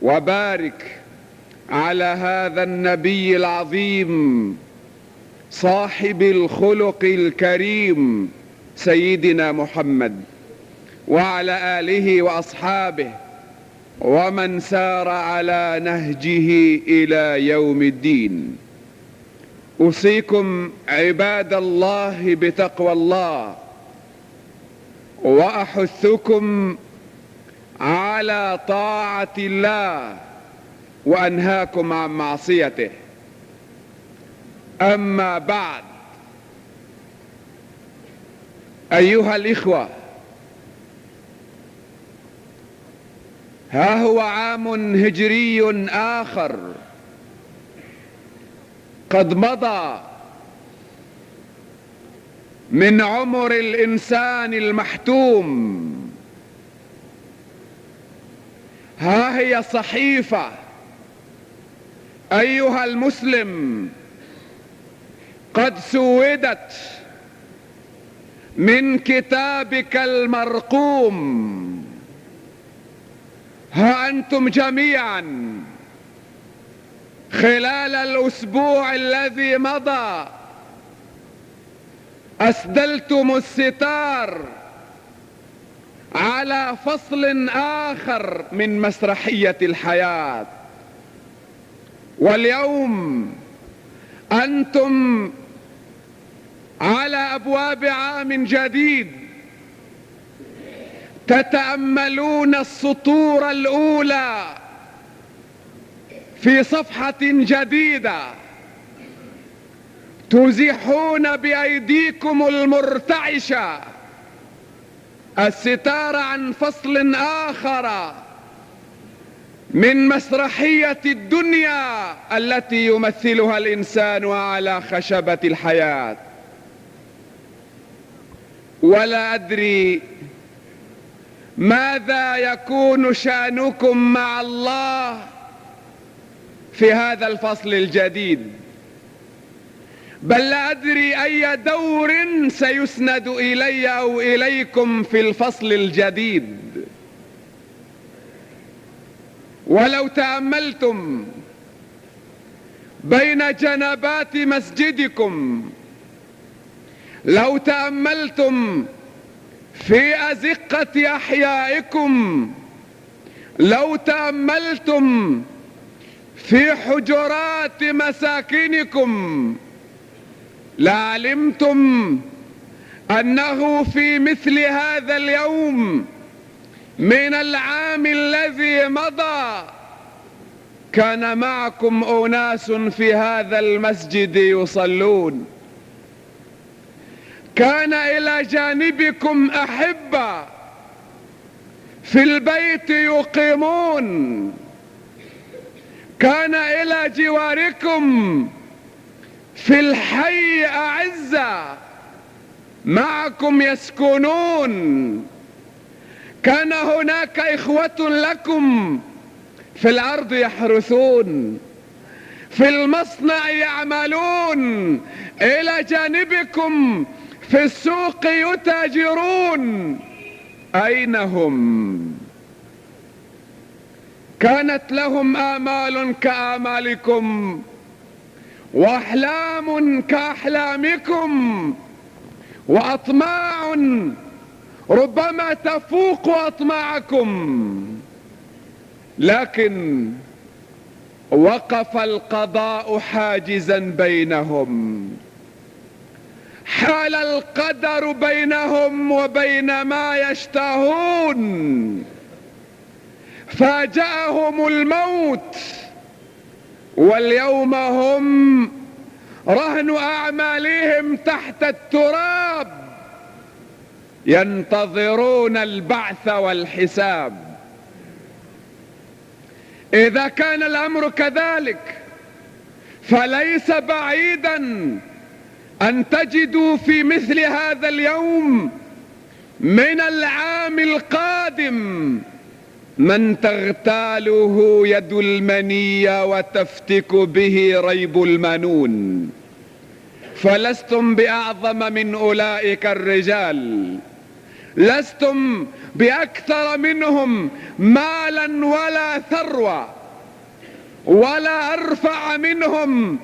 وبارك على هذا النبي العظيم صاحب الخلق الكريم سيدنا محمد، وعلى آله وأصحابه ومن سار على نهجه إلى يوم الدين. أوصيكم عباد الله بتقوى الله، وأحثكم على طاعة الله، وأنهاكم عن معصيته. أما بعد، أيها الإخوة، ها هو عام هجري آخر قد مضى من عمر الإنسان المحتوم. ها هي صحيفة أيها المسلم قد سودت من كتابك المرقوم. ها أنتم جميعا خلال الأسبوع الذي مضى أسدلتم الستار على فصل آخر من مسرحية الحياة، واليوم أنتم على أبواب عام جديد تتأملون السطور الأولى في صفحة جديدة، تزيحون بأيديكم المرتعشة الستار عن فصل آخر من مسرحية الدنيا التي يمثلها الإنسان على خشبة الحياة. ولا أدري ماذا يكون شأنكم مع الله في هذا الفصل الجديد، بل لا أدري أي دور سيسند إلي أو إليكم في الفصل الجديد. ولو تأملتم بين جنبات مسجدكم، لو تأملتم في أزقة أحيائكم، لو تأملتم في حجرات مساكنكم، لعلمتم أنه في مثل هذا اليوم من العام الذي مضى كان معكم أناس في هذا المسجد يصلون، كان إلى جانبكم أحبة في البيت يقيمون، كان إلى جواركم في الحي أعزة معكم يسكنون، كان هناك إخوة لكم في الأرض يحرثون، في المصنع يعملون، إلى جانبكم في السوق يتاجرون. أين هم؟ كانت لهم آمال كآمالكم، وأحلام كأحلامكم، وأطماع ربما تفوق أطماعكم، لكن وقف القضاء حاجزا بينهم، حال القدر بينهم وبين ما يشتهون، فاجأهم الموت، واليوم هم رهن أعمالهم تحت التراب ينتظرون البعث والحساب. إذا كان الأمر كذلك فليس بعيدا أن تجدوا في مثل هذا اليوم من العام القادم من تغتاله يد المني وتفتك به ريب المنون، فلستم بأعظم من أولئك الرجال، لستم بأكثر منهم مالا ولا ثروة، ولا أرفع منهم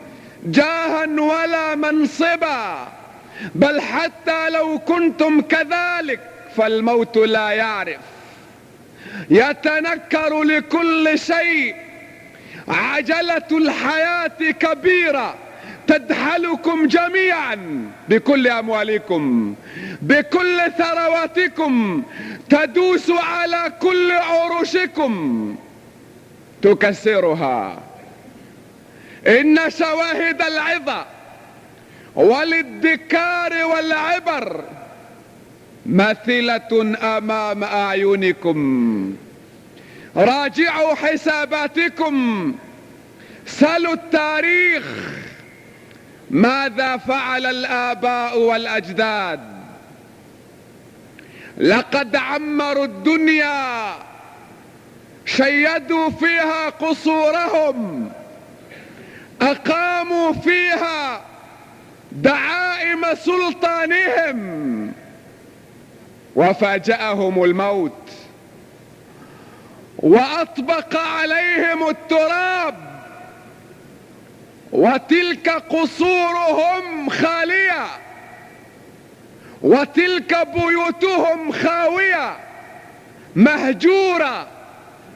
جاها ولا منصبا، بل حتى لو كنتم كذلك فالموت لا يعرف، يتنكر لكل شيء. عجلة الحياة كبيرة تدحلكم جميعا بكل أموالكم، بكل ثرواتكم، تدوس على كل عروشكم، تكسرها. إن شواهد العظة والادكار والعبر مثلة أمام أعينكم. راجعوا حساباتكم، سلوا التاريخ، ماذا فعل الآباء والأجداد؟ لقد عمروا الدنيا، شيدوا فيها قصورهم، أقاموا فيها دعائم سلطانهم، وفاجأهم الموت وأطبق عليهم التراب، وتلك قصورهم خالية، وتلك بيوتهم خاوية مهجورة،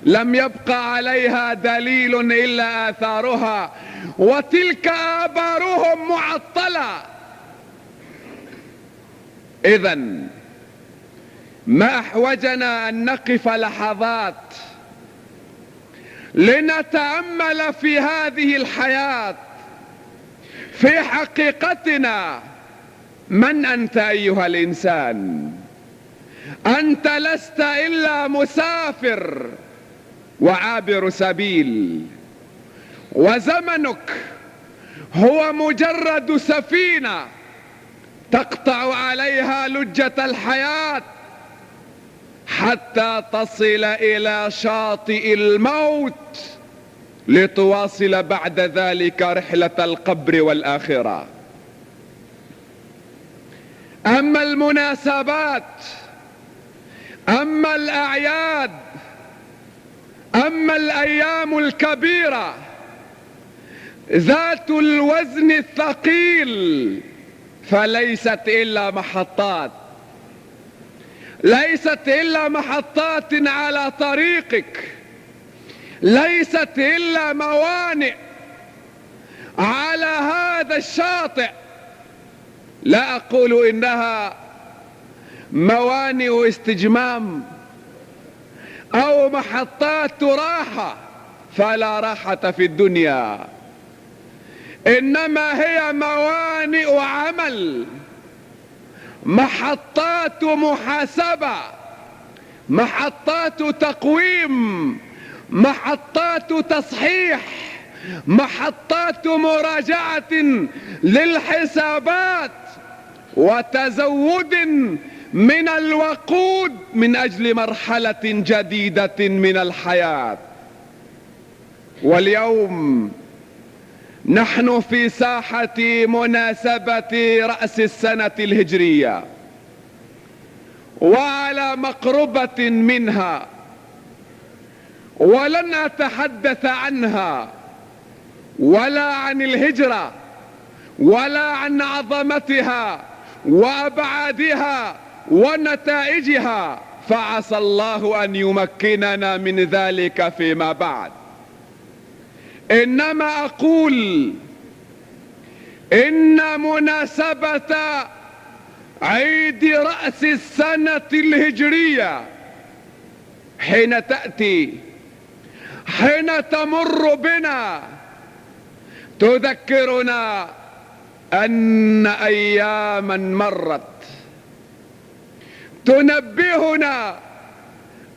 لم يبق عليها دليل إلا آثارها، وتلك آبارهم معطلة. إذن ما أحوجنا أن نقف لحظات لنتأمل في هذه الحياة، في حقيقتنا. من أنت أيها الإنسان؟ أنت لست إلا مسافر وعابر سبيل، وزمنك هو مجرد سفينة تقطع عليها لجة الحياة حتى تصل إلى شاطئ الموت، لتواصل بعد ذلك رحلة القبر والآخرة. أما المناسبات، أما الأعياد، أما الأيام الكبيرة ذات الوزن الثقيل فليست إلا محطات، ليست إلا محطات على طريقك، ليست إلا موانئ على هذا الشاطئ. لا أقول إنها موانئ استجمام أو محطات راحة، فلا راحة في الدنيا، إنما هي موانئ عمل، محطات محاسبة، محطات تقويم، محطات تصحيح، محطات مراجعة للحسابات، وتزود من الوقود من أجل مرحلة جديدة من الحياة. واليوم نحن في ساحة مناسبة رأس السنة الهجرية، وعلى مقربة منها، ولن أتحدث عنها ولا عن الهجرة ولا عن عظمتها وأبعادها ونتائجها، فعسى الله أن يمكننا من ذلك فيما بعد. إنما أقول إن مناسبة عيد رأس السنة الهجرية حين تأتي، حين تمر بنا، تذكرنا أن أياما مرت، تنبهنا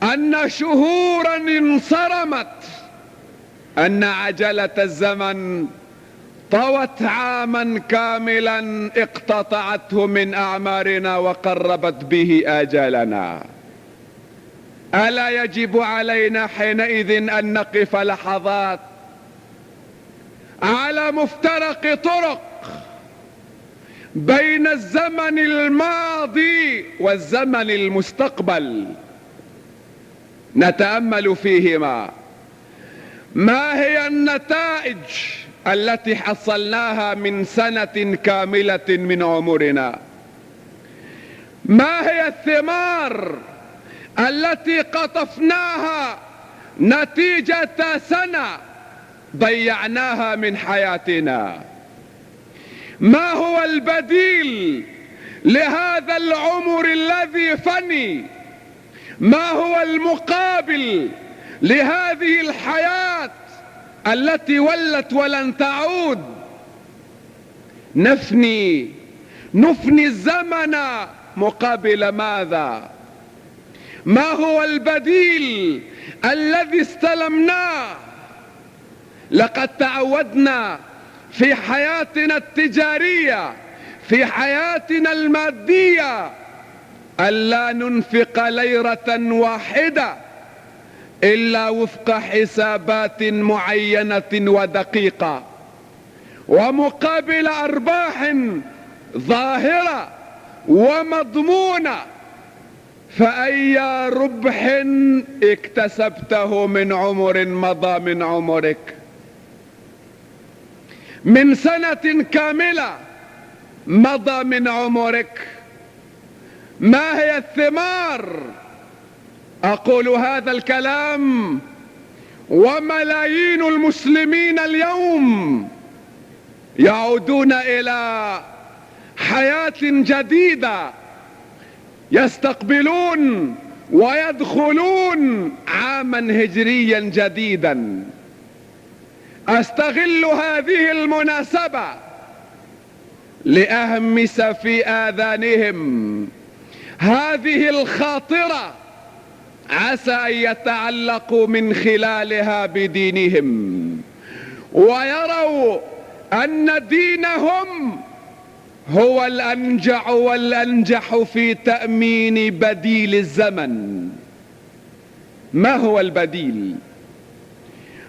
أن شهورا انصرمت، أن عجلة الزمن طوت عاما كاملا اقتطعته من أعمارنا وقربت به آجالنا. ألا يجب علينا حينئذ أن نقف لحظات على مفترق طرق، بين الزمن الماضي والزمن المستقبل، نتأمل فيهما. ما هي النتائج التي حصلناها من سنة كاملة من عمرنا؟ ما هي الثمار التي قطفناها نتيجة سنة ضيعناها من حياتنا؟ ما هو البديل لهذا العمر الذي فني؟ ما هو المقابل لهذه الحياة التي ولت ولن تعود؟ نفني الزمن مقابل ماذا؟ ما هو البديل الذي استلمناه؟ لقد تعودنا في حياتنا التجارية، في حياتنا المادية، ألا ننفق ليرة واحدة إلا وفق حسابات معينة ودقيقة، ومقابل أرباح ظاهرة ومضمونة. فأي ربح اكتسبته من عمر مضى من عمرك، من سنة كاملة مضى من عمرك؟ ما هي الثمار؟ أقول هذا الكلام وملايين المسلمين اليوم يعودون إلى حياة جديدة، يستقبلون ويدخلون عاما هجريا جديدا. أستغل هذه المناسبة لأهمس في آذانهم هذه الخاطرة، عسى أن يتعلقوا من خلالها بدينهم، ويروا أن دينهم هو الأنجع والأنجح في تأمين بديل الزمن. ما هو البديل؟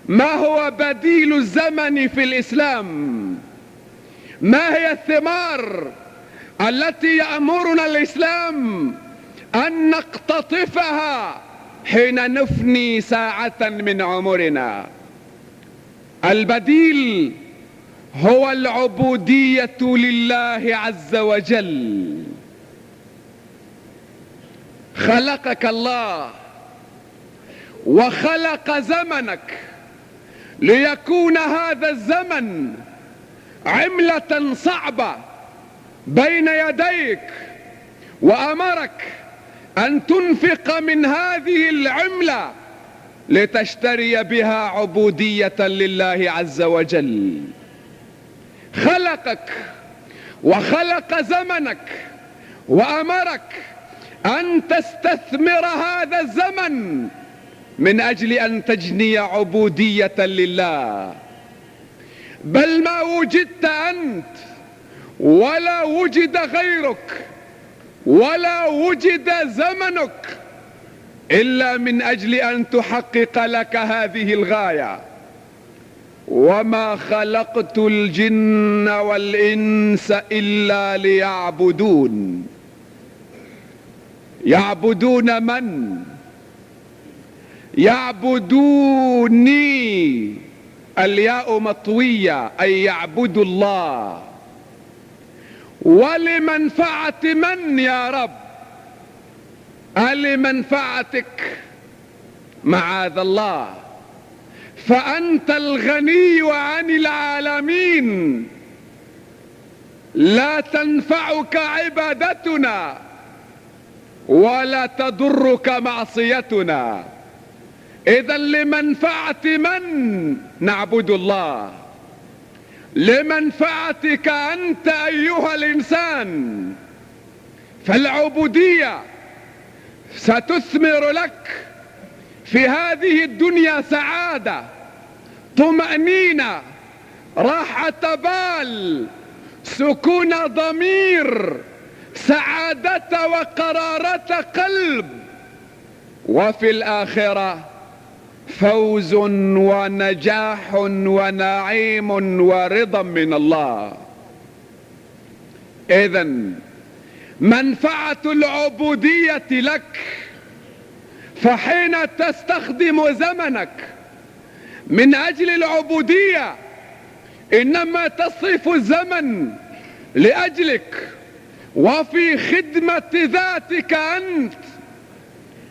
ما هو بديل الزمن في الإسلام؟ ما هي الثمار التي يأمرنا الإسلام أن نقتطفها حين نفني ساعة من عمرنا؟ البديل هو العبودية لله عز وجل. خلقك الله وخلق زمنك ليكون هذا الزمن عملة صعبة بين يديك، وأمرك أن تنفق من هذه العملة لتشتري بها عبودية لله عز وجل. خلقك وخلق زمنك وأمرك أن تستثمر هذا الزمن من أجل أن تجني عبودية لله. بل ما وجدت أنت ولا وجد غيرك ولا وجد زمنك إلا من أجل أن تحقق لك هذه الغاية. وما خلقت الجن والإنس إلا ليعبدون. يعبدون من؟ يعبدوني، الياء مطوية، أي يعبدوا الله. ولمنفعة من يا رب؟ لمنفعتك معاذ الله، فأنت الغني عن العالمين، لا تنفعك عبادتنا ولا تضرك معصيتنا. إذا لمنفعة من نعبد الله؟ لمنفعتك أنت أيها الإنسان. فالعبودية ستثمر لك في هذه الدنيا سعادة، طمأنينة، راحة بال، سكون ضمير، سعادة وقرارة قلب، وفي الآخرة فوز ونجاح ونعيم ورضا من الله. إذن منفعة العبودية لك، فحين تستخدم زمنك من أجل العبودية إنما تصرف الزمن لأجلك وفي خدمة ذاتك أنت،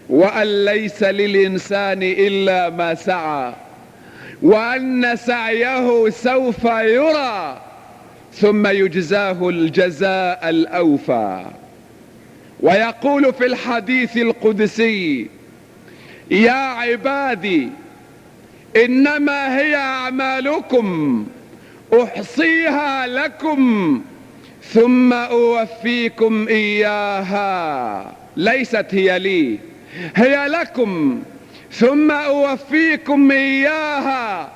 وأن ليس للإنسان إلا ما سعى، وأن سعيه سوف يرى ثم يجزاه الجزاء الأوفى. ويقول في الحديث القدسي: يا عبادي إنما هي أعمالكم أحصيها لكم ثم أوفيكم إياها. ليست هي لي، هي لكم ثم أوفيكم إياها،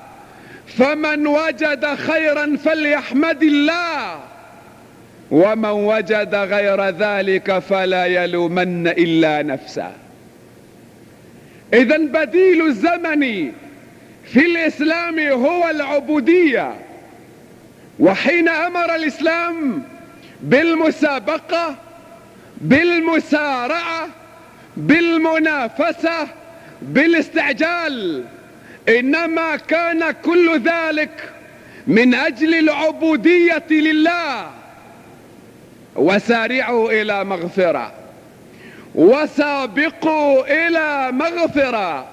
فمن وجد خيرا فليحمد الله، ومن وجد غير ذلك فلا يلومن إلا نفسه. إذن بديل الزمن في الإسلام هو العبودية. وحين أمر الإسلام بالمسابقة، بالمسارعة، بالمنافسة، بالاستعجال، إنما كان كل ذلك من أجل العبودية لله. وسارعوا إلى مغفرة وسابقوا إلى مغفرة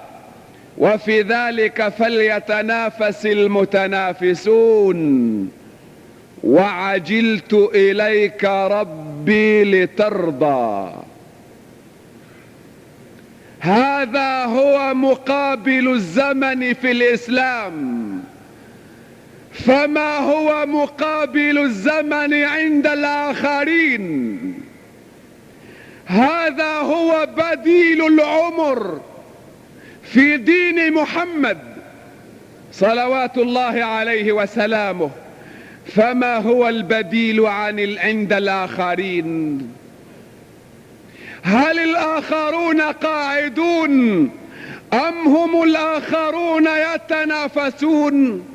وفي ذلك فليتنافس المتنافسون، وعجلت إليك ربي لترضى. هذا هو مقابل الزمن في الإسلام. فما هو مقابل الزمن عند الآخرين؟ هذا هو بديل العمر في دين محمد صلوات الله عليه وسلامه. فما هو البديل عند الآخرين؟ هل الآخرون قاعدون أم هم الآخرون يتنافسون؟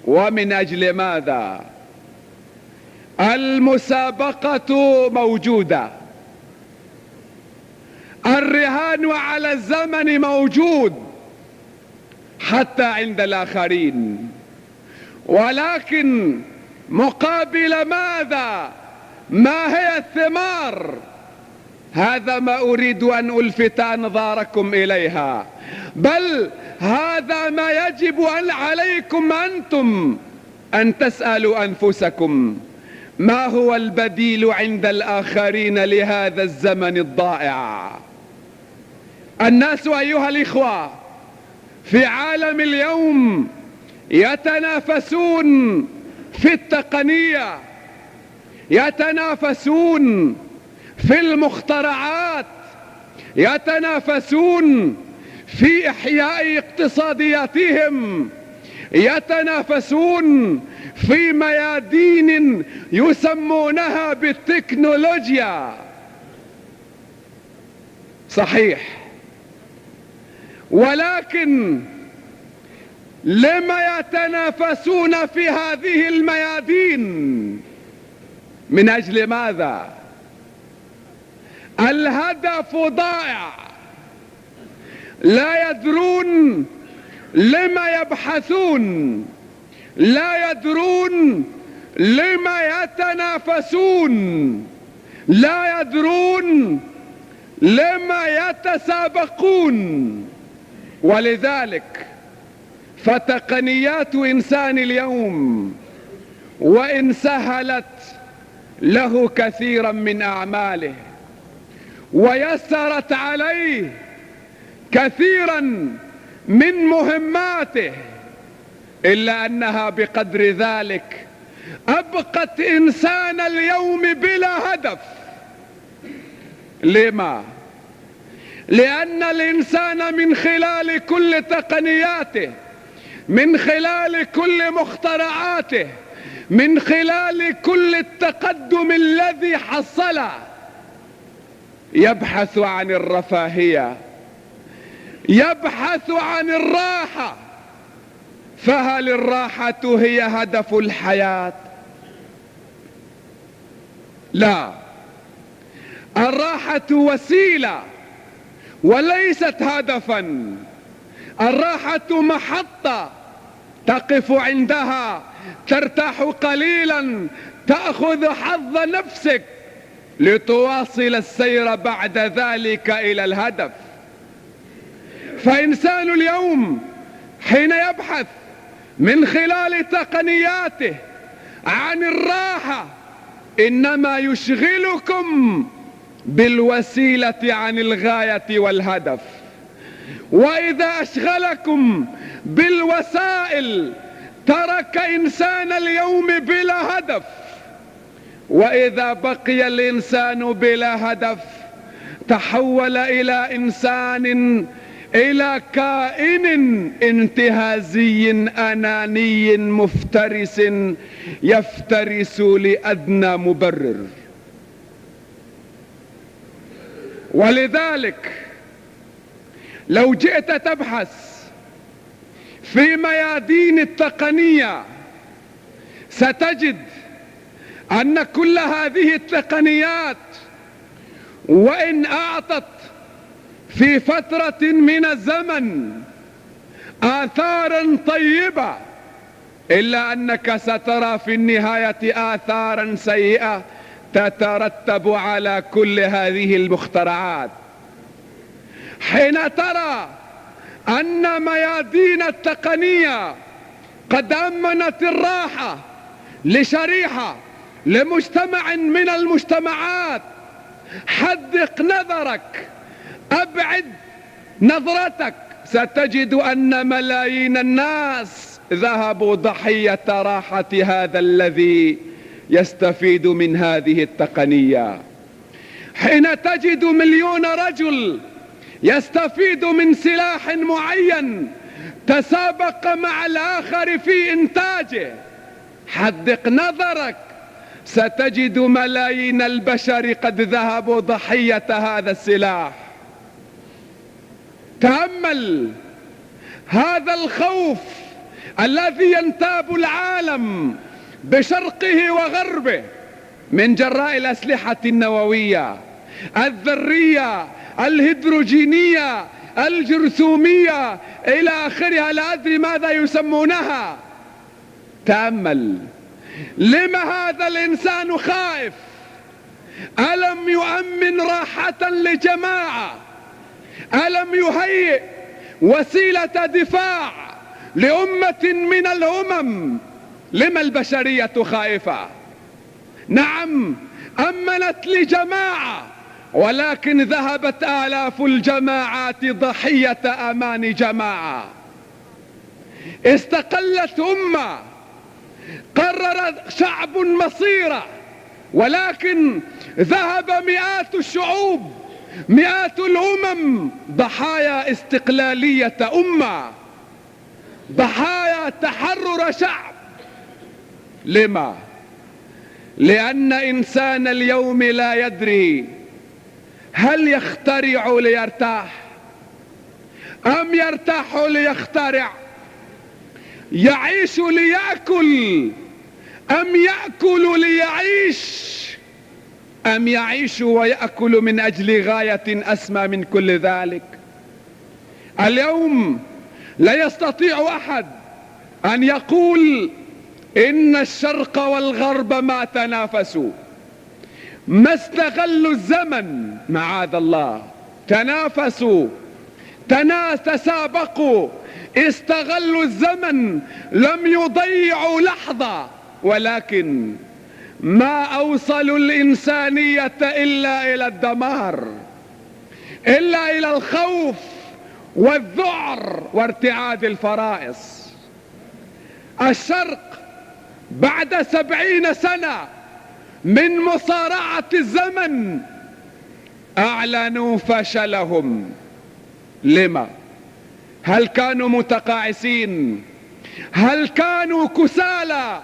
ومن أجل ماذا؟ المسابقة موجودة، الرهان على الزمن موجود حتى عند الآخرين، ولكن مقابل ماذا؟ ما هي الثمار؟ هذا ما أريد أن ألفت أنظاركم إليها، بل هذا ما يجب عليكم أنتم أن تسألوا أنفسكم: ما هو البديل عند الآخرين لهذا الزمن الضائع؟ الناس أيها الإخوة في عالم اليوم يتنافسون في التقنية، يتنافسون في المخترعات، يتنافسون في إحياء اقتصادياتهم، يتنافسون في ميادين يسمونها بالتكنولوجيا. صحيح، ولكن لما يتنافسون في هذه الميادين؟ من أجل ماذا؟ الهدف ضائع، لا يدرون لما يبحثون، لا يدرون لما يتنافسون، لا يدرون لما يتسابقون. ولذلك فتقنيات إنسان اليوم وإن سهلت له كثيرا من أعماله ويسرت عليه كثيرا من مهماته، إلا أنها بقدر ذلك أبقت إنسان اليوم بلا هدف. لما؟ لأن الإنسان من خلال كل تقنياته، من خلال كل مخترعاته، من خلال كل التقدم الذي حصله، يبحث عن الرفاهية، يبحث عن الراحة. فهل الراحة هي هدف الحياة؟ لا، الراحة وسيلة وليست هدفا. الراحة محطة تقف عندها، ترتاح قليلا، تأخذ حظ نفسك لتواصل السير بعد ذلك إلى الهدف. فإنسان اليوم حين يبحث من خلال تقنياته عن الراحة إنما يشغلكم بالوسيلة عن الغاية والهدف. وإذا أشغلكم بالوسائل ترك إنسان اليوم بلا هدف، وإذا بقي الإنسان بلا هدف تحول إلى إنسان، إلى كائن انتهازي أناني مفترس يفترس لأدنى مبرر. ولذلك لو جئت تبحث في ميادين التقنية ستجد أن كل هذه التقنيات وإن أعطت في فترة من الزمن آثارا طيبة إلا أنك سترى في النهاية آثارا سيئة تترتب على كل هذه المخترعات. حين ترى أن ميادين التقنية قد أمنت الراحة لشريحة، لمجتمع من المجتمعات، حدق نظرك، أبعد نظرتك، ستجد أن ملايين الناس ذهبوا ضحية راحة هذا الذي يستفيد من هذه التقنية. حين تجد مليون رجل يستفيد من سلاح معين تسابق مع الآخر في إنتاجه، حدق نظرك ستجد ملايين البشر قد ذهبوا ضحية هذا السلاح. تأمل هذا الخوف الذي ينتاب العالم بشرقه وغربه من جراء الأسلحة النووية، الذرية، الهيدروجينية، الجرثومية إلى آخرها، لا أدري ماذا يسمونها. تأمل، لما هذا الإنسان خائف؟ ألم يؤمن راحة لجماعة؟ ألم يهيئ وسيلة دفاع لأمة من الأمم؟ لما البشرية خائفة؟ نعم، أمنت لجماعة، ولكن ذهبت آلاف الجماعات ضحية أمان جماعة. استقلت أمة، قرر شعب مصيره، ولكن ذهب مئات الشعوب، مئات الأمم ضحايا استقلالية أمة، ضحايا تحرر شعب. لما؟ لأن إنسان اليوم لا يدري هل يخترع ليرتاح أم يرتاح ليخترع، يعيش ليأكل أم يأكل ليعيش، أم يعيش ويأكل من أجل غاية أسمى من كل ذلك. اليوم لا يستطيع أحد أن يقول إن الشرق والغرب ما تنافسوا، ما استغلوا الزمن، معاذ الله، تنافسوا، تسابقوا، استغلوا الزمن، لم يضيعوا لحظة، ولكن ما أوصلوا الإنسانية إلا إلى الدمار، إلا إلى الخوف والذعر وارتعاد الفرائص. الشرق بعد 70 سنة من مصارعة الزمن أعلنوا فشلهم. لما؟ هل كانوا متقاعسين؟ هل كانوا كسالى؟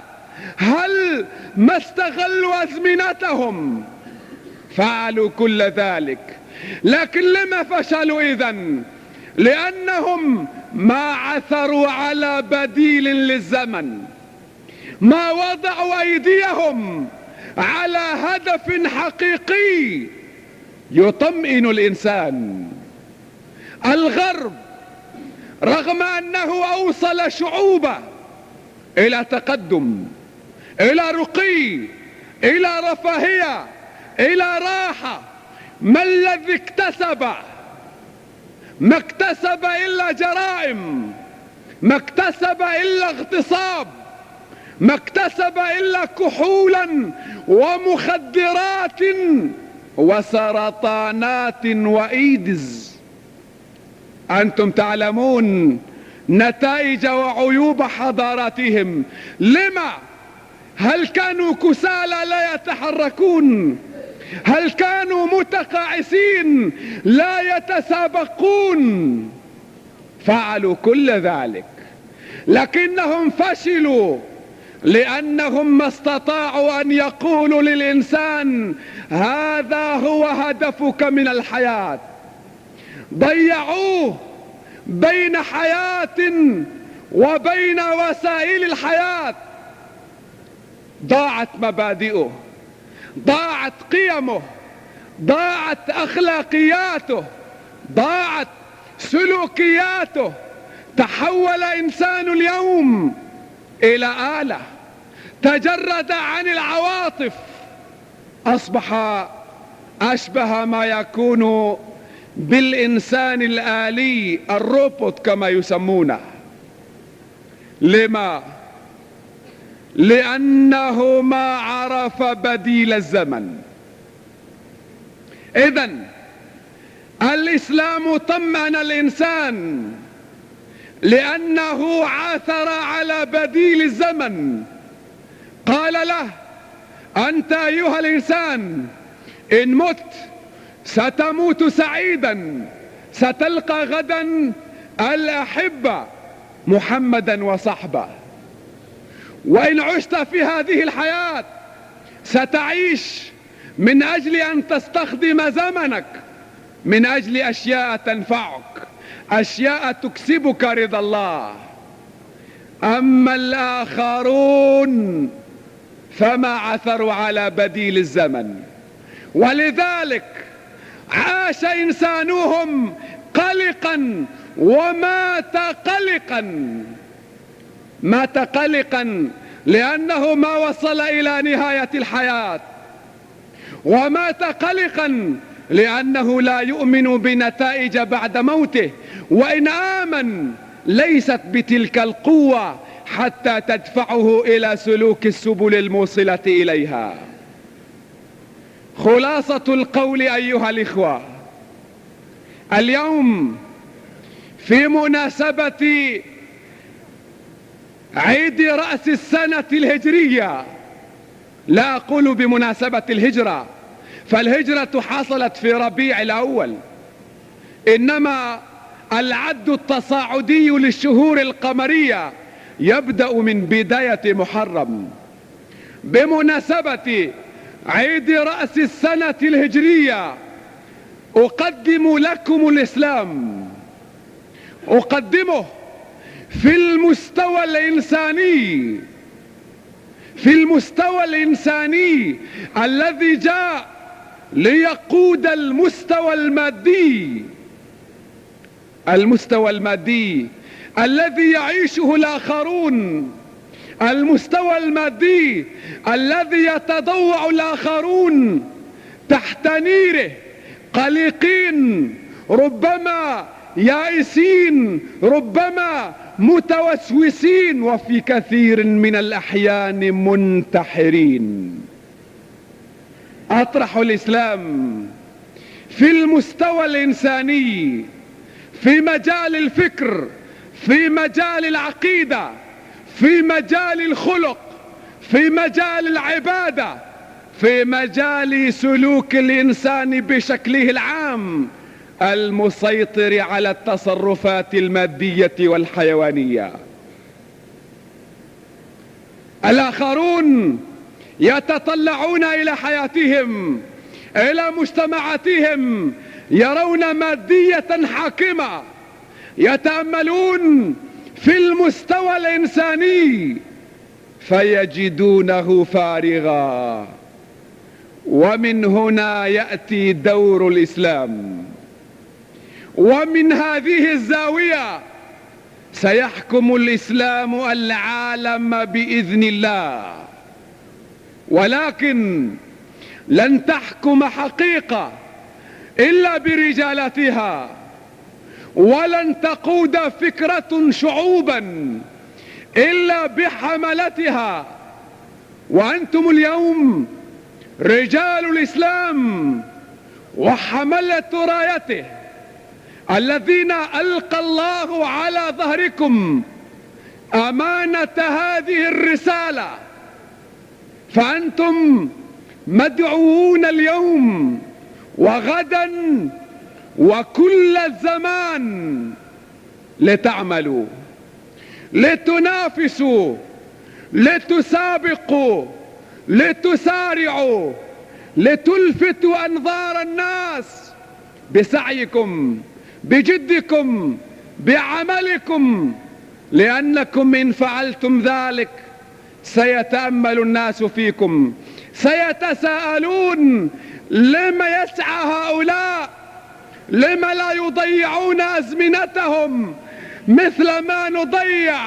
هل ما استغلوا أزمنتهم؟ فعلوا كل ذلك، لكن لما فشلوا إذن؟ لأنهم ما عثروا على بديل للزمن، ما وضعوا أيديهم على هدف حقيقي يطمئن الإنسان. الغرب رغم أنه أوصل شعوبه إلى تقدم، إلى رقي، إلى رفاهية، إلى راحة، ما الذي اكتسب؟ ما اكتسب إلا جرائم، ما اكتسب إلا اغتصاب، ما اكتسب إلا كحولا ومخدرات وسرطانات وإيدز. أنتم تعلمون نتائج وعيوب حضاراتهم. لما؟ هل كانوا كسالى لا يتحركون؟ هل كانوا متقاعسين لا يتسابقون؟ فعلوا كل ذلك، لكنهم فشلوا لأنهم ما استطاعوا أن يقولوا للإنسان هذا هو هدفك من الحياة. ضيعوه بين حياة وبين وسائل الحياة. ضاعت مبادئه، ضاعت قيمه، ضاعت أخلاقياته، ضاعت سلوكياته. تحول إنسان اليوم إلى آلة، تجرد عن العواطف، أصبح أشبه ما يكون بالإنسان الآلي، الروبوت كما يسمونه. لما؟ لأنه ما عرف بديل الزمن. إذن الإسلام طمأن الإنسان لأنه عثر على بديل الزمن. قال له أنت أيها الإنسان إن مت ستموت سعيدا، ستلقى غدا الأحبة محمدا وصحبه. وإن عشت في هذه الحياة ستعيش من أجل أن تستخدم زمنك من أجل أشياء تنفعك، أشياء تكسبك رضا الله. أما الآخرون فما عثروا على بديل الزمن، ولذلك عاش إنسانهم قلقا ومات قلقا. مات قلقا لأنه ما وصل إلى نهاية الحياة، ومات قلقا لأنه لا يؤمن بنتائج بعد موته، وإن آمن ليست بتلك القوة حتى تدفعه إلى سلوك السبل الموصلة إليها. خلاصة القول أيها الإخوة، اليوم في مناسبة عيد رأس السنة الهجرية، لا أقول بمناسبة الهجرة فالهجرة حصلت في ربيع الأول، إنما العد التصاعدي للشهور القمرية يبدأ من بداية محرم. بمناسبة عيد رأس السنة الهجرية أقدم لكم الإسلام، أقدمه في المستوى الإنساني، في المستوى الإنساني الذي جاء ليقود المستوى المادي، المستوى المادي الذي يعيشه الآخرون، المستوى المادي الذي يتضوع الآخرون تحت نيره قلقين، ربما يائسين، ربما متوسوسين، وفي كثير من الأحيان منتحرين. أطرح الإسلام في المستوى الإنساني، في مجال الفكر، في مجال العقيدة، في مجال الخلق، في مجال العبادة، في مجال سلوك الإنسان بشكله العام المسيطر على التصرفات المادية والحيوانية. الآخرون يتطلعون إلى حياتهم، إلى مجتمعاتهم، يرون مادية حاكمة، يتأملون في المستوى الإنساني فيجدونه فارغا. ومن هنا يأتي دور الإسلام، ومن هذه الزاوية سيحكم الإسلام العالم بإذن الله. ولكن لن تحكم حقيقة إلا برجالتها، ولن تقود فكرة شعوبا إلا بحملتها. وأنتم اليوم رجال الإسلام وحملة رايته الذين ألقى الله على ظهركم أمانة هذه الرسالة، فأنتم مدعوون اليوم وغدا وكل الزمان لتعملوا، لتنافسوا، لتسابقوا، لتسارعوا، لتلفتوا أنظار الناس بسعيكم، بجدكم، بعملكم، لأنكم إن فعلتم ذلك سيتأمل الناس فيكم، سيتساءلون لما يسعى هؤلاء، لما لا يضيعون أزمنتهم مثل ما نضيع،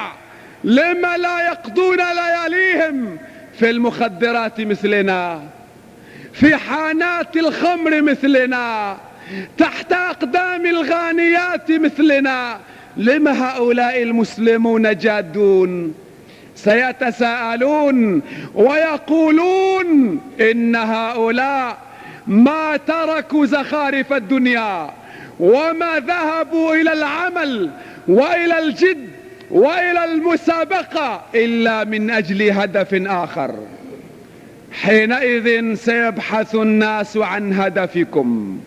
لما لا يقضون لياليهم في المخدرات مثلنا، في حانات الخمر مثلنا، تحت أقدام الغانيات مثلنا. لما هؤلاء المسلمون جادون؟ سيتساءلون ويقولون إن هؤلاء ما تركوا زخارف الدنيا وما ذهبوا إلى العمل وإلى الجد وإلى المسابقة إلا من أجل هدف آخر. حينئذ سيبحث الناس عن هدفكم،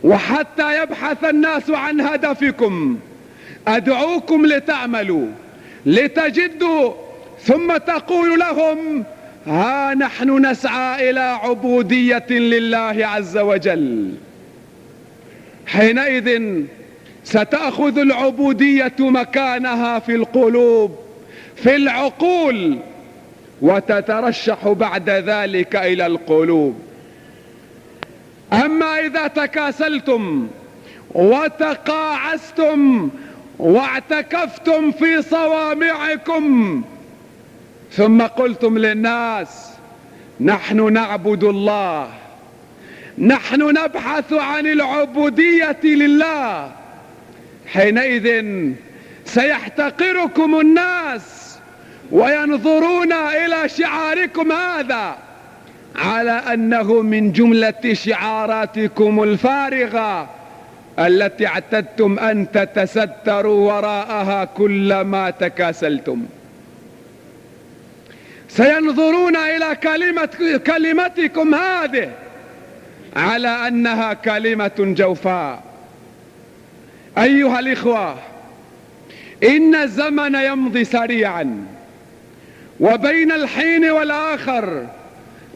وحتى يبحث الناس عن هدفكم أدعوكم لتعملوا، لتجدوا، ثم تقول لهم: ها نحن نسعى إلى عبودية لله عز وجل. حينئذ ستأخذ العبودية مكانها في القلوب، في العقول، وتترشح بعد ذلك إلى القلوب. أما إذا تكاسلتم وتقاعستم واعتكفتم في صوامعكم ثم قلتم للناس: نحن نعبد الله، نحن نبحث عن العبودية لله، حينئذ سيحتقركم الناس وينظرون إلى شعاركم هذا على أنه من جملة شعاراتكم الفارغة التي اعتدتم أن تتستروا وراءها كلما تكاسلتم. سينظرون إلى كلمتكم هذه على أنها كلمة جوفاء. أيها الإخوة، إن الزمن يمضي سريعا، وبين الحين والآخر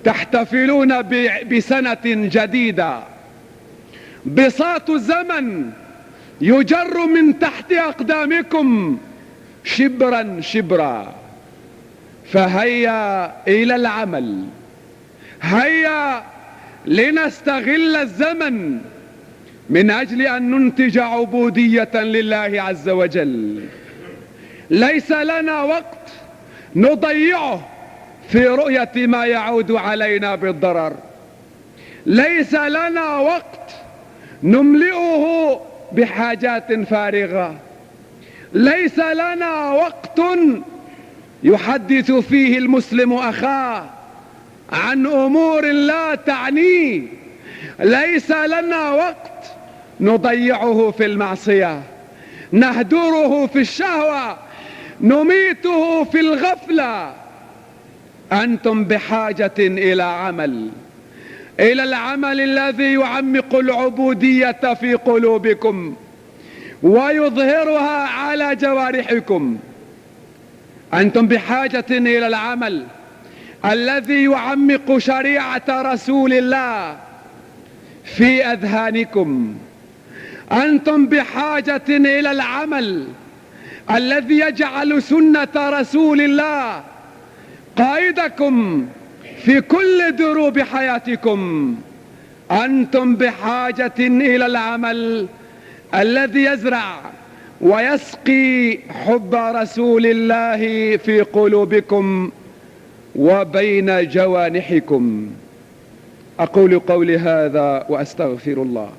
تحتفلون بسنة جديدة. بساط الزمن يجر من تحت أقدامكم شبرا شبرا، فهيا إلى العمل، هيا لنستغل الزمن من أجل أن ننتج عبودية لله عز وجل. ليس لنا وقت نضيعه في رؤية ما يعود علينا بالضرر، ليس لنا وقت نملئه بحاجات فارغة، ليس لنا وقت يحدث فيه المسلم أخاه عن أمور لا تعنيه، ليس لنا وقت نضيعه في المعصية، نهدره في الشهوة، نميته في الغفلة. أنتم بحاجة إلى عمل، إلى العمل الذي يعمق العبودية في قلوبكم ويظهرها على جوارحكم. أنتم بحاجة إلى العمل الذي يعمق شريعة رسول الله في أذهانكم. أنتم بحاجة إلى العمل الذي يجعل سنة رسول الله قائدكم في كل دروب حياتكم. أنتم بحاجة إلى العمل الذي يزرع ويسقي حب رسول الله في قلوبكم وبين جوانحكم. أقول قولي هذا وأستغفر الله.